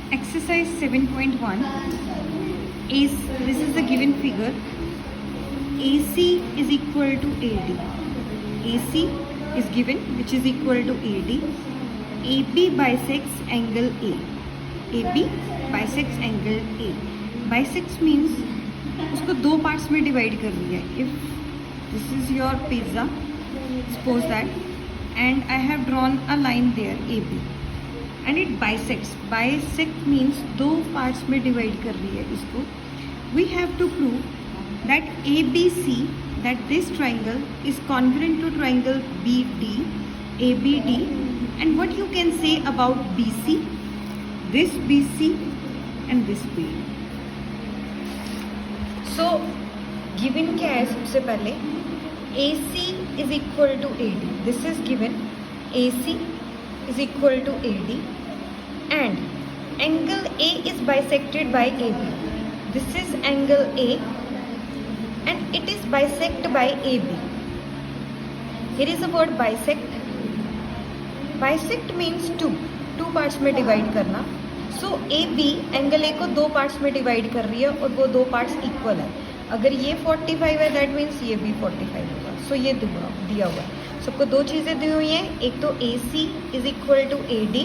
Exercise 7.1 is, this is the given figure. AC is equal to AD. AC is given, which is equal to AD. AB bisects angle A. AB bisects angle A. Bisects means उसको दो parts में divide कर रही है. If this is your pizza, suppose that, and I have drawn a line there, AB. And it bisects. Bisect means दो parts में divide कर रही है इसको. We have to prove that ABC, that this triangle is congruent to triangle BD, ABD, and what you can say about BC, this BC and this BD. So given क्या है सबसे पहले, AC is equal to AD. This is given. AC is equal to AD and angle A is bisected by AB. This is angle A and it is bisected by AB. Here is the word bisect. Bisect means two parts में divide करना. So AB angle A को दो parts में divide कर रही है और वो दो parts equal है. अगर ये 45 है that means ये भी 45 होगा. So ये दिया हुआ है. सबको दो चीज़ें दी हुई हैं. एक तो AC is equal to AD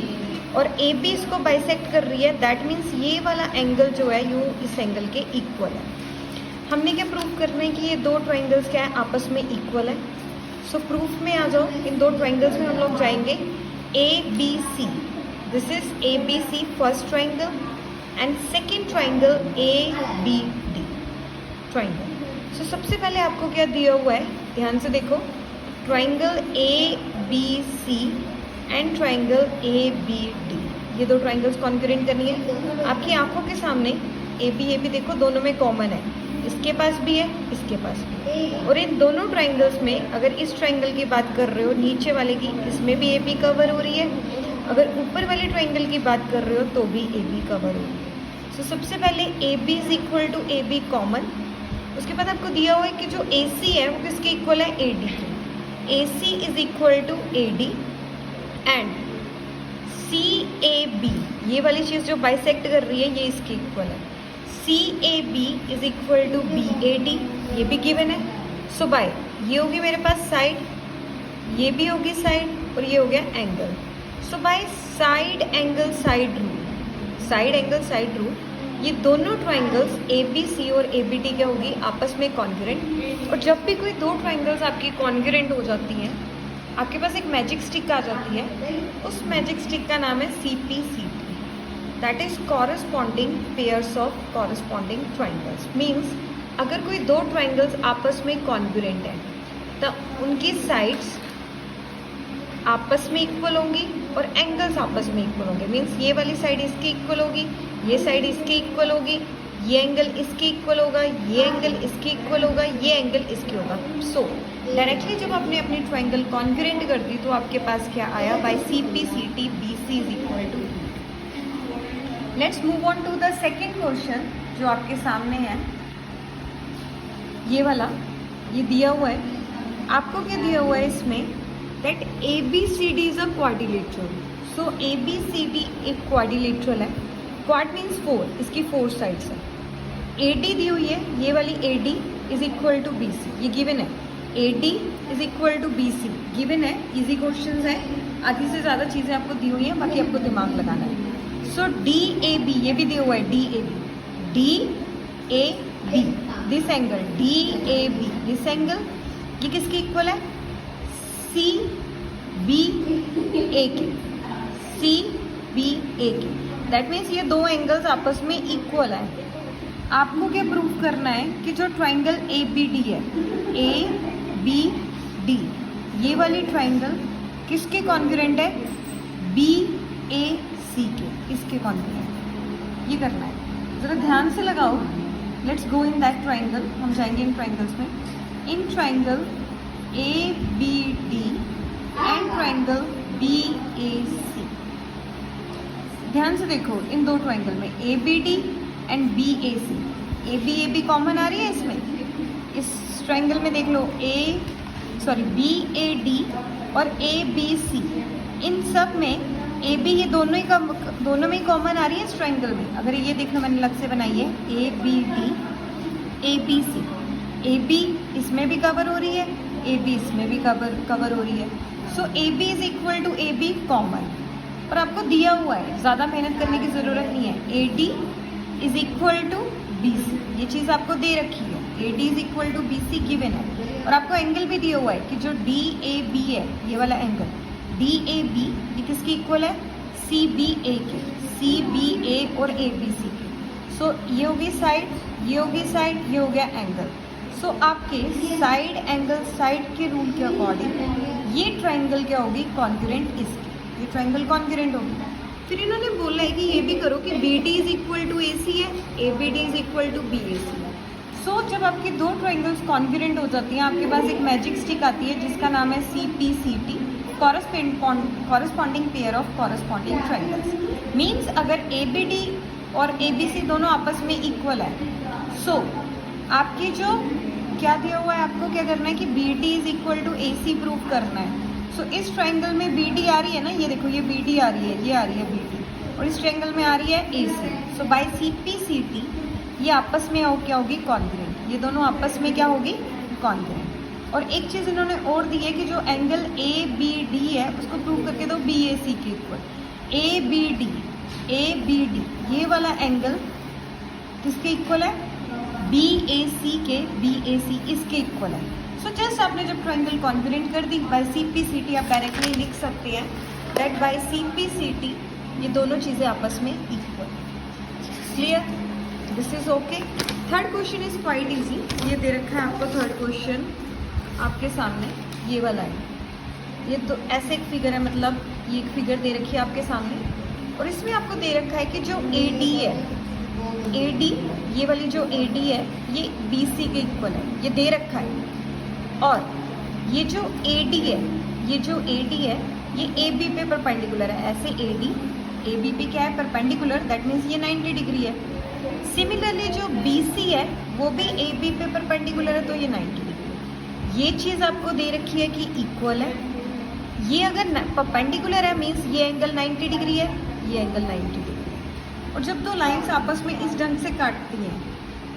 और AB इसको बाइसेक्ट कर रही है. दैट मीन्स ये वाला एंगल जो है यूँ इस एंगल के इक्वल है. हमने क्या प्रूफ करना है कि ये दो ट्राइंगल्स क्या है, आपस में इक्वल है. सो प्रूफ में आ जाओ. इन दो ट्राइंगल्स में हम लोग जाएंगे. ABC, this is ABC first triangle and second triangle ABD triangle. So सबसे पहले आपको क्या दिया हुआ है, ध्यान से देखो. Triangle ABC and triangle ABD, ये दो ट्राइंगल्स कॉन्करेंट करनी है. आपकी आंखों के सामने AB देखो दोनों में कॉमन है. इसके पास भी है, इसके पास भी है. और इन दोनों ट्राइंगल्स में अगर इस ट्राइंगल की बात कर रहे हो नीचे वाले की, इसमें भी AB कवर हो रही है. अगर ऊपर वाले ट्राइंगल की बात कर रहे हो तो भी AB कवर हो रही है. सो सबसे पहले AB is equal to AB common. उसके बाद आपको दिया हुआ है कि जो AC है वो किसके इक्वल है, AD के. AC is equal to AD and CAB, ये वाली चीज़ जो बाइसेक्ट कर रही है ये इसके इक्वल है. CAB is equal to BAD, ये भी गिवन है. सो बाय ये होगी मेरे पास साइड, ये भी होगी साइड और ये हो गया angle. So by side angle side rule, side angle side rule, ये दोनों ट्राइंगल्स ABC और ABD क्या होगी, आपस में कॉन्ग्रुएंट. और जब भी कोई दो ट्राइंगल्स आपकी कॉन्ग्रुएंट हो जाती हैं, आपके पास एक मैजिक स्टिक आ जाती है. उस मैजिक स्टिक का नाम है CP/CT, that is corresponding pairs of corresponding triangles. Means अगर कोई दो ट्राइंगल्स आपस में कॉन्ग्रुएंट हैं तो उनकी साइड्स आपस में इक्वल होंगी और एंगल्स आपस में इक्वल होंगे. मीन्स ये वाली साइड इसकी इक्वल होगी, ये साइड इसकी इक्वल होगी, ये एंगल इसकी इक्वल होगा, ये एंगल इसकी इक्वल होगा, ये एंगल इसकी होगा. सो डायरेक्टली जब आपने अपनी ट्राइंगल कॉन्ग्रुएंट कर दी तो आपके पास क्या आया, by CP/CT BC is equal to. Let's move on to the second question जो आपके सामने है. ये वाला ये दिया हुआ है. आपको क्या दिया हुआ है इसमें, that ABCD is a quadrilateral. So ABCD एक क्वाड्रिलेटरल है. क्वाड मीन्स 4, इसकी 4 साइड्स है. AD दी हुई है, ये वाली AD is equal to BC, ये गिवन है. AD is equal to BC given है. इजी क्वेश्चन है, आधी से ज़्यादा चीज़ें आपको दी हुई हैं, बाकी आपको दिमाग लगाना है. सो DAB ये भी दिया हुआ है, DAB this angle DAB, this angle ये किसके इक्वल है, CBA के, CBA के. दैट मीन्स ये दो एंगल्स आपस में इक्वल है. आपको क्या प्रूफ करना है कि जो ट्राइंगल ABD है, ABD, ये वाली ट्राइंगल किसके कॉन्ग्रुएंट है, BAC के, इसके कॉन्ग्रुएंट. ये करना है, ज़रा ध्यान से लगाओ. Let's go in that triangle. हम जाएंगे इन ट्राइंगल्स में. In triangle ABD and triangle BAC, ध्यान से देखो. इन दो ट्राइंगल में ABD and BAC, AB common आ रही है इसमें. इस ट्राइंगल में देख लो BAD और ABC, इन सब में ए बी ये दोनों में ही कॉमन आ रही है इस ट्रायंगल में। अगर ये देखना मैंने अलग से बनाई है A B D A B C, A B इसमें भी कवर हो रही है, ए बी इसमें भी कवर हो रही है। So A B is equal to A B common, और आपको दिया हुआ है, ज़्यादा मेहनत करने की ज़रूरत नहीं है। A D is equal to B C, ये चीज़ आपको दे रखी है, A D is equal to B C given है, और आपको एंगल भी दिया हुआ है कि जो डी ए बी है ये वाला एंगल डी ए बी ये किसकी इक्वल है, सी बी ए के, सी बी ए और ए बी सी के। सो ये होगी साइड, ये होगी साइड, ये हो गया एंगल। सो आपके साइड एंगल साइड के रूल के अकॉर्डिंग ये ट्रायंगल क्या होगी, कॉन्ग्रुएंट इसके, ये ट्रायंगल कॉन्ग्रुएंट होगी। फिर इन्होंने बोला है कि ये भी करो कि B D is equal to A C है, A B D is equal to B A C है। सो जब आपकी दो ट्रायंगल्स कॉन्ग्रुएंट हो जाती हैं, आपके पास एक मैजिक स्टिक आती है जिसका नाम है C P C T, corresponding pair of corresponding triangles. Means अगर ए बी डी और ए बी सी दोनों आपस में इक्वल है, सो आपकी जो क्या दिया हुआ है, आपको क्या करना है कि B D is equal to A C prove करना है। सो इस ट्रायंगल में बी डी आ रही है ना, ये देखो ये बी डी आ रही है, ये आ रही है बी डी, और इस ट्रायंगल में आ रही है A C. So by C P C T ये आपस में क्या होगी, कॉन्ग्रुएंट, ये दोनों आपस में क्या होगी, कॉन्ग्रुएंट। और एक चीज़ इन्होंने और दी है कि जो एंगल ए बी डी है उसको प्रूव करके दो बी ए सी के इक्वल। ए बी डी ये वाला एंगल किसके इक्वल है, बी ए सी के, बी ए सी इसके इक्वल है। सो जस्ट आपने जब ट्रायंगल कॉन्ग्रुएंट कर दी by C P C T, आप डायरेक्टली लिख सकते हैं that by C P C T ये दोनों चीज़ें आपस में equal. Clear, this is okay. Third question is quite easy, ये दे रखा है आपको थर्ड क्वेश्चन आपके सामने, ये वाला है। ये तो ऐसे एक फिगर है, मतलब ये एक फिगर दे रखी है आपके सामने, और इसमें आपको दे रखा है कि जो ए डी है, ए डी ये वाली जो ए डी है ये बी सी के इक्वल है, ये दे रखा है। और ये जो ए डी है, ये जो ए डी है ये ए बी पे परपेंडिकुलर है, ऐसे ए बी पे क्या है, परपेंडिकुलर, दैट मीन्स ये 90 डिग्री है। सिमिलरली जो बी सी है वो भी ए बी पे परपेंडिकुलर है, तो ये 90 डिग्री। ये चीज़ आपको दे रखी है कि इक्वल है, ये अगर परपेंडिकुलर है मीन्स ये एंगल 90 डिग्री है, ये एंगल 90 डिग्री है। और जब दो लाइंस आपस में इस ढंग से काटती हैं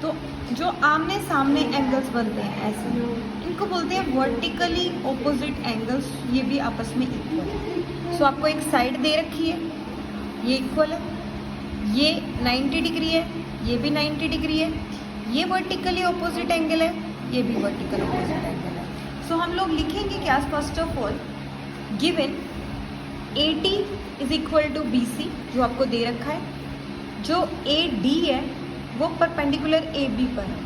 तो जो आमने सामने एंगल्स बनते हैं ऐसे, इनको बोलते हैं वर्टिकली ऑपोजिट एंगल्स, ये भी आपस में इक्वल है। सो आपको एक साइड दे रखी है, ये इक्वल है, ये 90 डिग्री है, ये भी 90 डिग्री है, ये वर्टिकली ऑपोजिट एंगल है, ये भी वर्टिकल ऑपोजिट एंगल है। सो हम लोग लिखेंगे क्या, first of all given A T is equal to B C जो आपको दे रखा है, जो ए डी है वो परपेंडिकुलर ए बी पर है,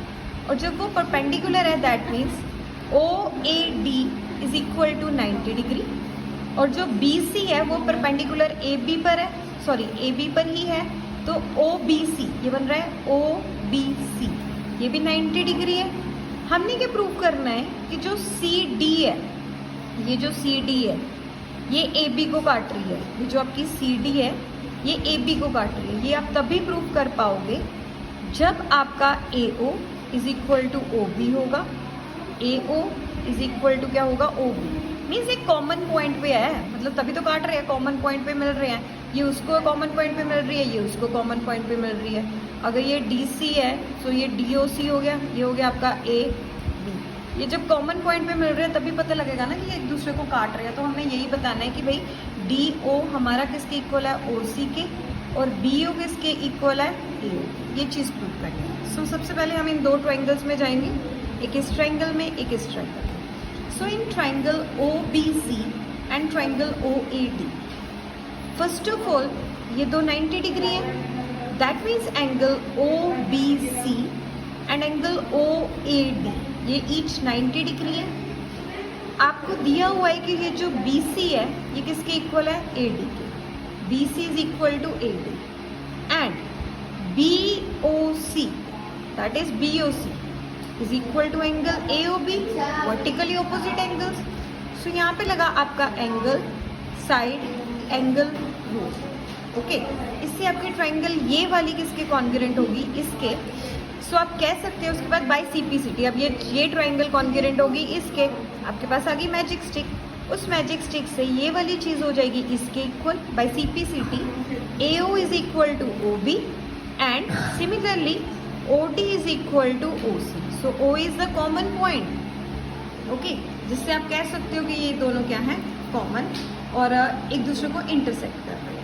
और जब वो परपेंडिकुलर है that means O A D is equal to 90 degree, और जो बी सी है वो परपेंडिकुलर ए बी पर है, सॉरी ए बी पर ही है, तो ओ बी सी ये बन रहा है ओ बी सी, ये भी 90 डिग्री है। हमने क्या प्रूव करना है कि जो सी डी है, ये जो सी डी है ये ए बी को काट रही है, ये जो आपकी सी डी है ये ए बी को काट रही है। ये आप तभी प्रूव कर पाओगे जब आपका A O is equal to O B होगा, A O is equal to क्या होगा, ओ बी। मीन्स एक कॉमन पॉइंट पे है, मतलब तभी तो काट रहे हैं, कॉमन पॉइंट पे मिल रहे हैं, ये उसको कॉमन पॉइंट पे मिल रही है, ये उसको कॉमन पॉइंट पे मिल रही है। अगर ये डी सी है तो ये डी ओ सी हो गया, ये हो गया आपका ए बी। ये जब कॉमन पॉइंट पे मिल रहे हैं तभी पता लगेगा ना कि एक दूसरे को काट रहे हैं। तो हमें यही बताना है कि भाई डी ओ हमारा किसके इक्वल है, ओ सी के, और बी ओ किसके इक्वल है, ए ओ। ये चीज़ प्रूव करनी है। सो सबसे पहले हम इन दो ट्रायंगल्स में जाएंगे, एक इस ट्रायंगल में, एक इस ट्रायंगल में। So in triangle O B C and triangle O A D, first of all ये दो 90 डिग्री है, that means angle O B C and angle O A D ये ईच 90 डिग्री है। आपको दिया हुआ है कि ये जो बी सी है ये किसके इक्वल है, ए डी के, B C is equal to A D, and B O C that is B O C is equal to angle A O B, vertically opposite angles. So यहाँ पे लगा आपका angle side angle rule, okay. इससे आपकी triangle ये वाली किसके congruent होगी, इसके। सो आप कह सकते हैं उसके बाद by C P C T, अब ये ट्रायंगल कॉन्ग्रुएंट होगी इसके। आपके पास आ गई मैजिक स्टिक, उस मैजिक स्टिक से ये वाली चीज़ हो जाएगी इसके equal by CP/CT. AO is equal to OB and similarly OD is equal to OC. So O is the common point. Okay, जिससे आप कह सकते हो कि ये दोनों क्या है, कॉमन और एक दूसरे को इंटरसेक्ट कर रहे हैं.